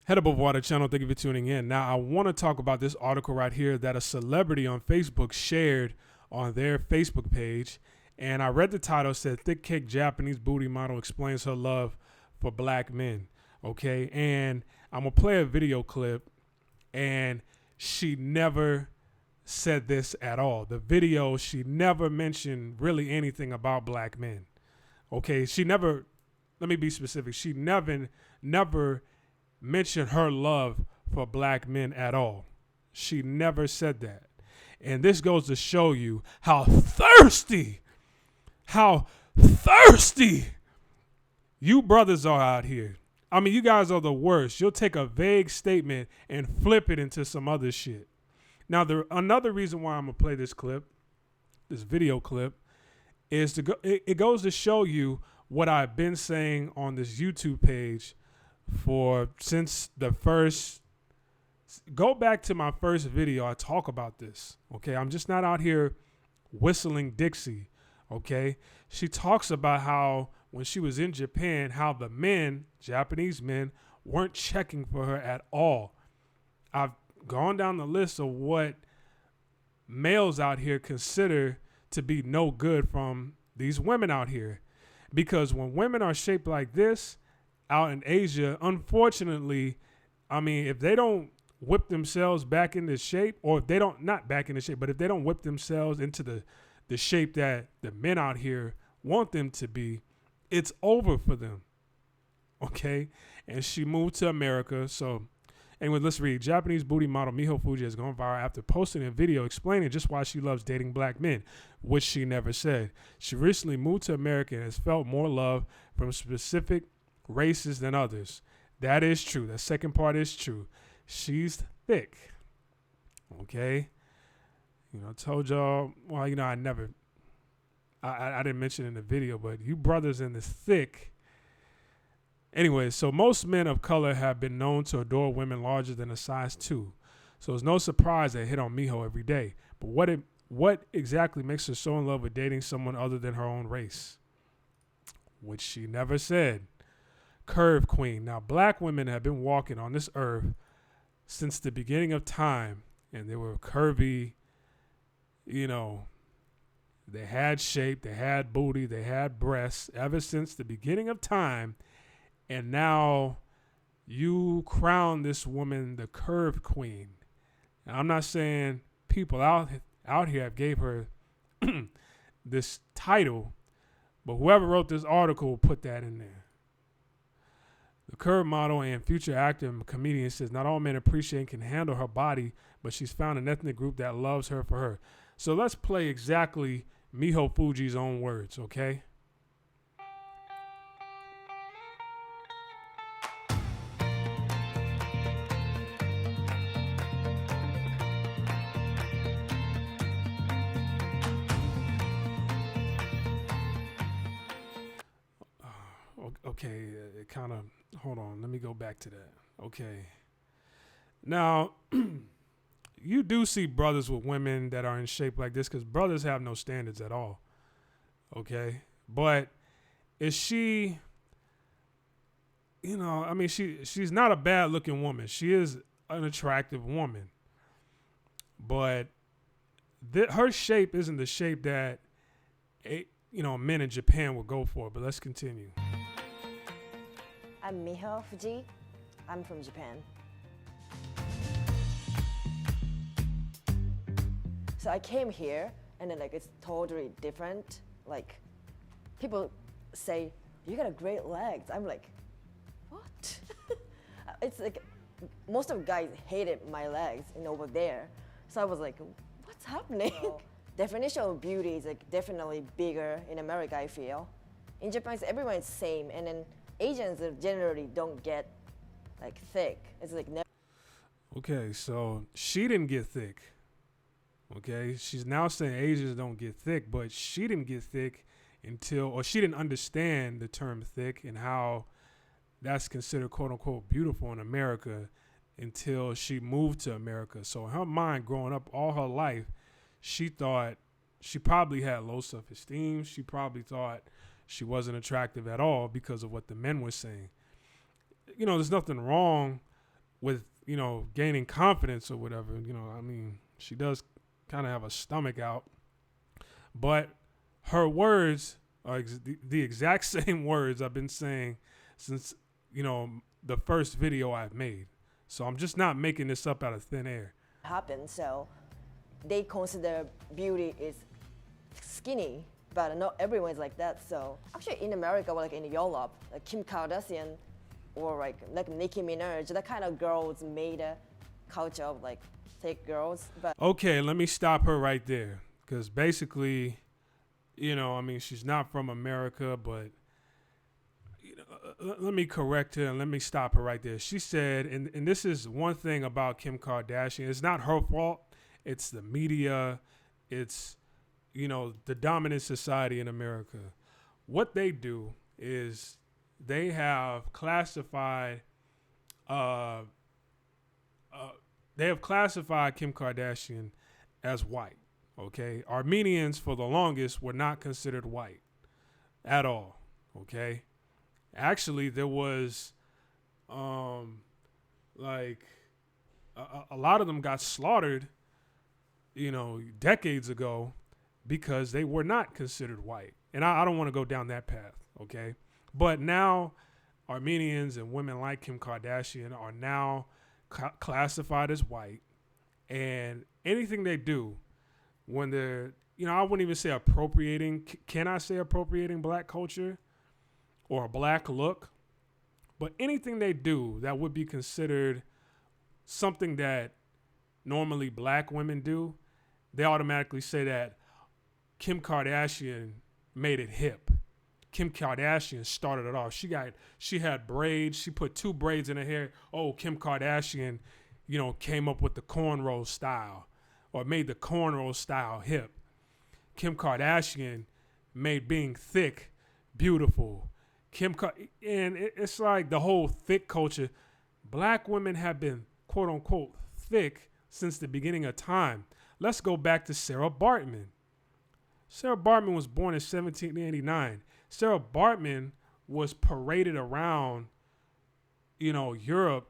Head above water channel. Thank you for tuning in. Now, I want to talk about this article right here that a celebrity on Facebook shared on their Facebook page. And I read the title, said Thick Cake Japanese Booty Model Explains Her Love for Black Men. Okay. And I'm going to play a video clip. And she never said this at all. The video, she never mentioned really anything about black men. Okay. She never, let me be specific. She never mentioned her love for black men at all. She never said that. And this goes to show you how thirsty you brothers are out here. I mean, you guys are the worst. You'll take a vague statement and flip it into some other shit. Now, another reason why I'm going to play this clip, this video clip, is it goes to show you what I've been saying on this YouTube page since the first. Go back to my first video. I talk about this. Okay. I'm just not out here whistling Dixie. Okay. She talks about how when she was in Japan, how the men, Japanese men, weren't checking for her at all. I've gone down the list of what males out here consider to be no good from these women out here. Because when women are shaped like this, out in Asia, unfortunately, I mean, if they don't whip themselves back into shape, or if they don't, not back into shape, but if they don't whip themselves into the shape that the men out here want them to be, it's over for them. Okay? And she moved to America. So anyway, let's read. Japanese booty model Miho Fuji has gone viral after posting a video explaining just why she loves dating black men, which she never said. She recently moved to America and has felt more love from specific races than others. That is true. The second part is true. She's thick. Okay. You know, I told y'all, well, you know, I didn't mention in the video, but you brothers in this thick. Anyway, so most men of color have been known to adore women larger than a size 2. So it's no surprise they hit on Miho every day. But what exactly makes her so in love with dating someone other than her own race? Which she never said. Curve queen. Now, black women have been walking on this earth since the beginning of time, and they were curvy, you know, they had shape, they had booty, they had breasts ever since the beginning of time. And now you crown this woman the curve queen. Now, I'm not saying people out here have gave her this title, but whoever wrote this article put that in there. The curve model and future actor and comedian says not all men appreciate and can handle her body, but she's found an ethnic group that loves her for her. So let's play exactly Miho Fuji's own words, okay? Okay, it kind of, hold on, let me go back to that. Okay. Now, you do see brothers with women that are in shape like this because brothers have no standards at all. Okay. But is she, you know, I mean, she's not a bad looking woman. She is an attractive woman. But her shape isn't the shape that, men in Japan would go for. But let's continue. I'm Miho Fuji. I'm from Japan. So I came here and then it's totally different. Like people say, you got great legs. I'm like, what? It's like most of the guys hated my legs over there. So I was like, what's happening? Well, definition of beauty is definitely bigger in America, I feel. In Japan, everyone is same, and then Asians generally don't get thick. It's never. Okay, so she didn't get thick. Okay, she's now saying Asians don't get thick, but she didn't get thick she didn't understand the term thick and how that's considered quote unquote beautiful in America until she moved to America. So in her mind, growing up all her life, she thought she probably had low self-esteem. She probably thought she wasn't attractive at all because of what the men were saying. There's nothing wrong with, gaining confidence or whatever. I mean, she does kind of have a stomach out, but her words are the exact same words I've been saying since, the first video I've made. So I'm just not making this up out of thin air. Happen. So they consider beauty is skinny, but not everyone is like that. So actually in America or like in Europe, like Kim Kardashian or like Nicki Minaj, that kind of girls made a culture of like thick girls. But okay, let me stop her right there, because basically, I mean, she's not from America, but let me correct her and let me stop her right there. She said, and this is one thing about Kim Kardashian, it's not her fault. It's the media. It's, the dominant society in America. What they do is they have classified Kim Kardashian as white. Okay, Armenians for the longest were not considered white at all. Okay, actually there was like a lot of them got slaughtered, decades ago because they were not considered white. And I don't want to go down that path. Okay, but now Armenians and women like Kim Kardashian are now classified as white, and anything they do when they're, I wouldn't even say appropriating. Can I say appropriating black culture or a black look? But anything they do that would be considered something that normally black women do, they automatically say that Kim Kardashian made it hip. Kim Kardashian started it off. She had braids. She put 2 braids in her hair. Oh, Kim Kardashian, came up with the cornrow style, or made the cornrow style hip. Kim Kardashian made being thick beautiful. And it's like the whole thick culture. Black women have been, quote unquote, thick since the beginning of time. Let's go back to Sarah Baartman. Sarah Baartman was born in 1789. Sarah Baartman was paraded around, Europe,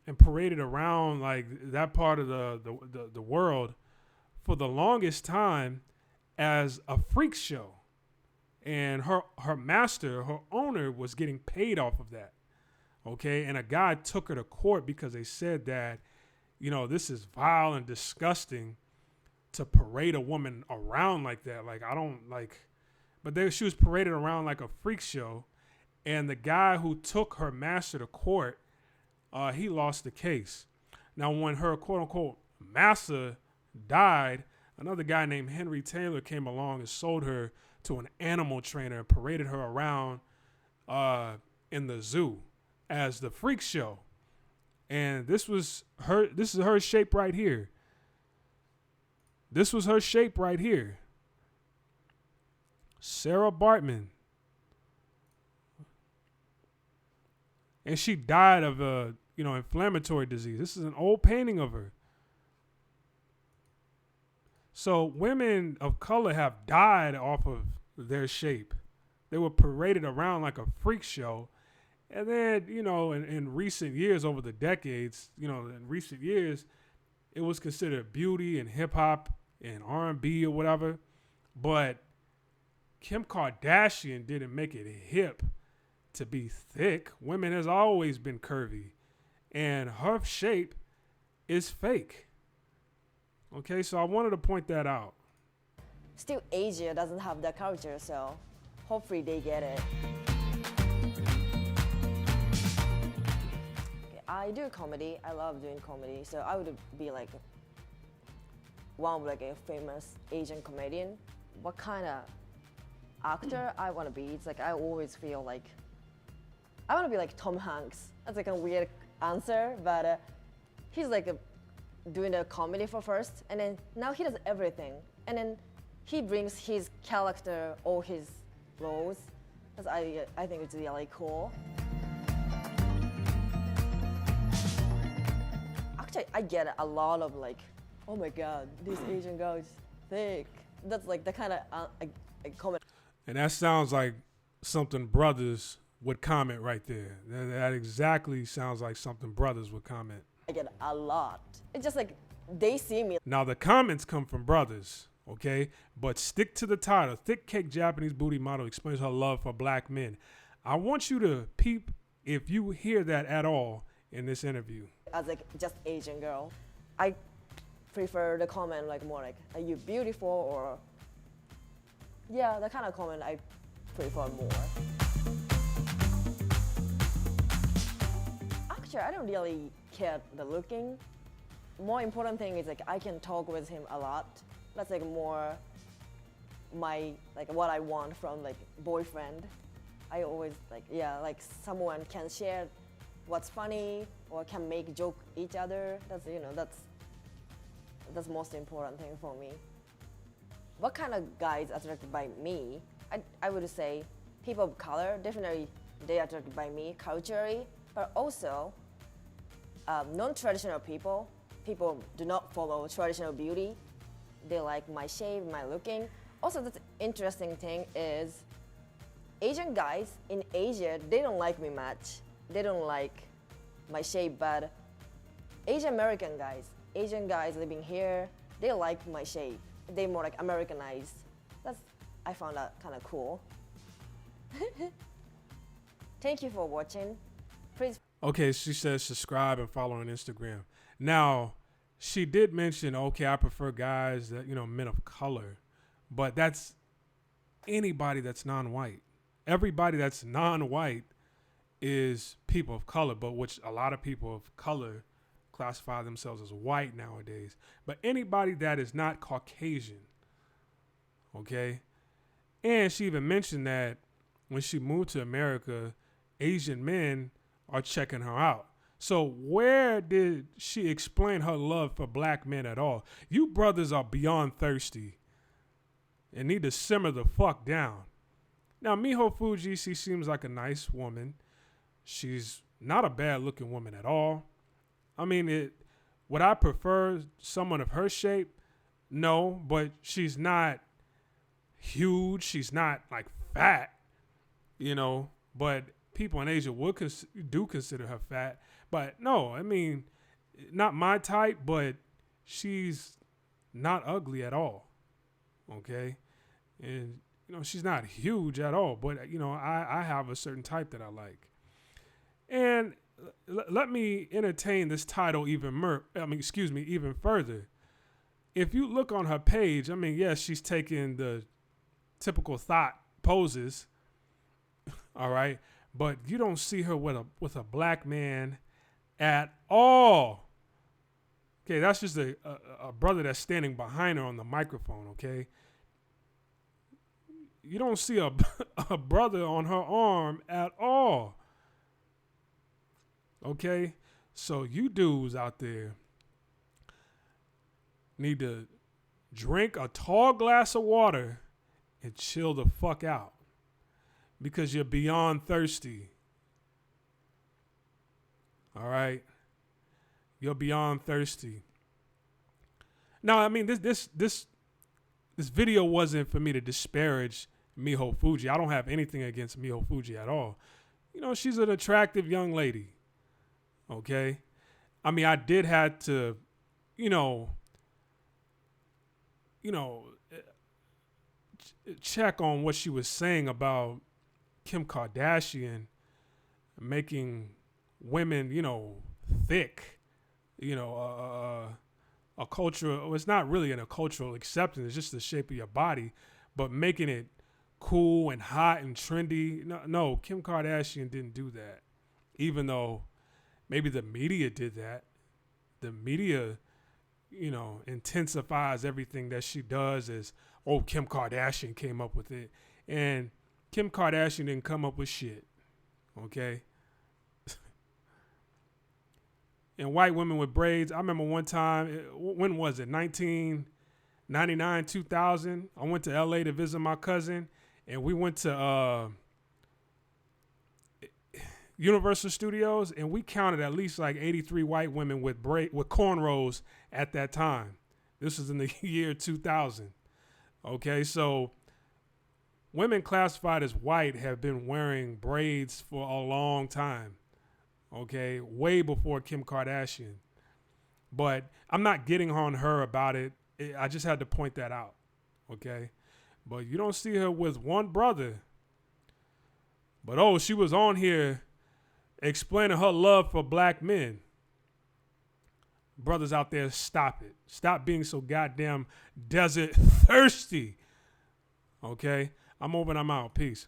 and paraded around like that part of the world for the longest time as a freak show. And her master, her owner, was getting paid off of that. Okay, and a guy took her to court because they said that, this is vile and disgusting to parade a woman around like that. Like, I don't like, but she was paraded around like a freak show. And the guy who took her master to court, he lost the case. Now, when her quote unquote master died, another guy named Henry Taylor came along and sold her to an animal trainer and paraded her around in the zoo as the freak show. And this is her shape right here. This was her shape right here. Sarah Baartman. And she died of inflammatory disease. This is an old painting of her. So women of color have died off of their shape. They were paraded around like a freak show. And then, in recent years, over the decades, in recent years, it was considered beauty and hip hop and R&B or whatever. But Kim Kardashian didn't make it hip to be thick. Women has always been curvy. And her shape is fake. Okay, so I wanted to point that out. Still, Asia doesn't have that culture, so hopefully they get it. I do comedy. I love doing comedy, so I would be like one of like a famous Asian comedian. What kind of actor I want to be? It's like I always feel like I want to be like Tom Hanks. That's like a weird answer, but he's like doing the comedy for first, and then now he does everything, and then he brings his character or his roles. I think it's really cool. Actually, I get a lot of like, oh my god, this Asian girl is thick. That's like the kind of comment. And that sounds like something brothers would comment right there. That exactly sounds like something brothers would comment. I get a lot. It's just like they see me. Now the comments come from brothers, okay? But stick to the title. Thick Cake Japanese Booty Model explains her love for black men. I want you to peep if you hear that at all in this interview. As like just Asian girl, I prefer the comment like more like, are you beautiful, or yeah, the kind of comment I prefer more. Actually, I don't really care the looking. More important thing is like I can talk with him a lot. That's like more my like what I want from like boyfriend. I always like, yeah, like someone can share what's funny or can make joke each other. That's, you know, that's most important thing for me. What kind of guys attracted by me? I would say people of color, definitely they attracted by me culturally, but also non-traditional people do not follow traditional beauty. They like my shape, my looking. Also, the interesting thing is Asian guys in Asia, they don't like me much. They don't like my shape, but Asian guys living here, they like my shape. They more like Americanized. I found that kind of cool. Thank you for watching. Please. Okay, she says subscribe and follow on Instagram. Now, she did mention, okay, I prefer guys that, you know, men of color, but that's anybody that's non-white. Everybody that's non-white is people of color, but which a lot of people of color classify themselves as white nowadays. But anybody that is not Caucasian, okay? And she even mentioned that when she moved to America, Asian men are checking her out. So where did she explain her love for black men at all? You brothers are beyond thirsty and need to simmer the fuck down. Now, Miho Fuji, she seems like a nice woman. She's not a bad looking woman at all. I mean, would I prefer someone of her shape? No, but she's not huge. She's not like fat, you know, but people in Asia do consider her fat. But no, I mean, not my type, but she's not ugly at all. Okay. And, you know, she's not huge at all, but, you know, I have a certain type that I like. And let me entertain this title even further. If you look on her page, I mean, yes, she's taking the typical thought poses, all right, but you don't see her with a black man at all. Okay, that's just a brother that's standing behind her on the microphone, okay? You don't see a brother on her arm at all. Okay? So you dudes out there need to drink a tall glass of water and chill the fuck out because you're beyond thirsty. All right? You're beyond thirsty. Now, I mean, this video wasn't for me to disparage Miho Fuji. I don't have anything against Miho Fuji at all. You know, she's an attractive young lady. Okay? I mean, I did have to, check on what she was saying about Kim Kardashian making women, thick, a cultural, well, it's not really a cultural acceptance, it's just the shape of your body, but making it cool and hot and trendy. No, Kim Kardashian didn't do that, even though maybe the media did that. The media, intensifies everything that she does as, oh, Kim Kardashian came up with it. And Kim Kardashian didn't come up with shit, okay? And white women with braids, I remember one time, when was it, 1999, 2000? I went to LA to visit my cousin, and we went to Universal Studios, and we counted at least like 83 white women with cornrows at that time. This was in the year 2000. Okay, so women classified as white have been wearing braids for a long time. Okay, way before Kim Kardashian. But I'm not getting on her about it. I just had to point that out. Okay, but you don't see her with one brother. But oh, she was on here explaining her love for black men. Brothers out there, stop it. Stop being so goddamn desert thirsty. Okay? I'm over and I'm out. Peace.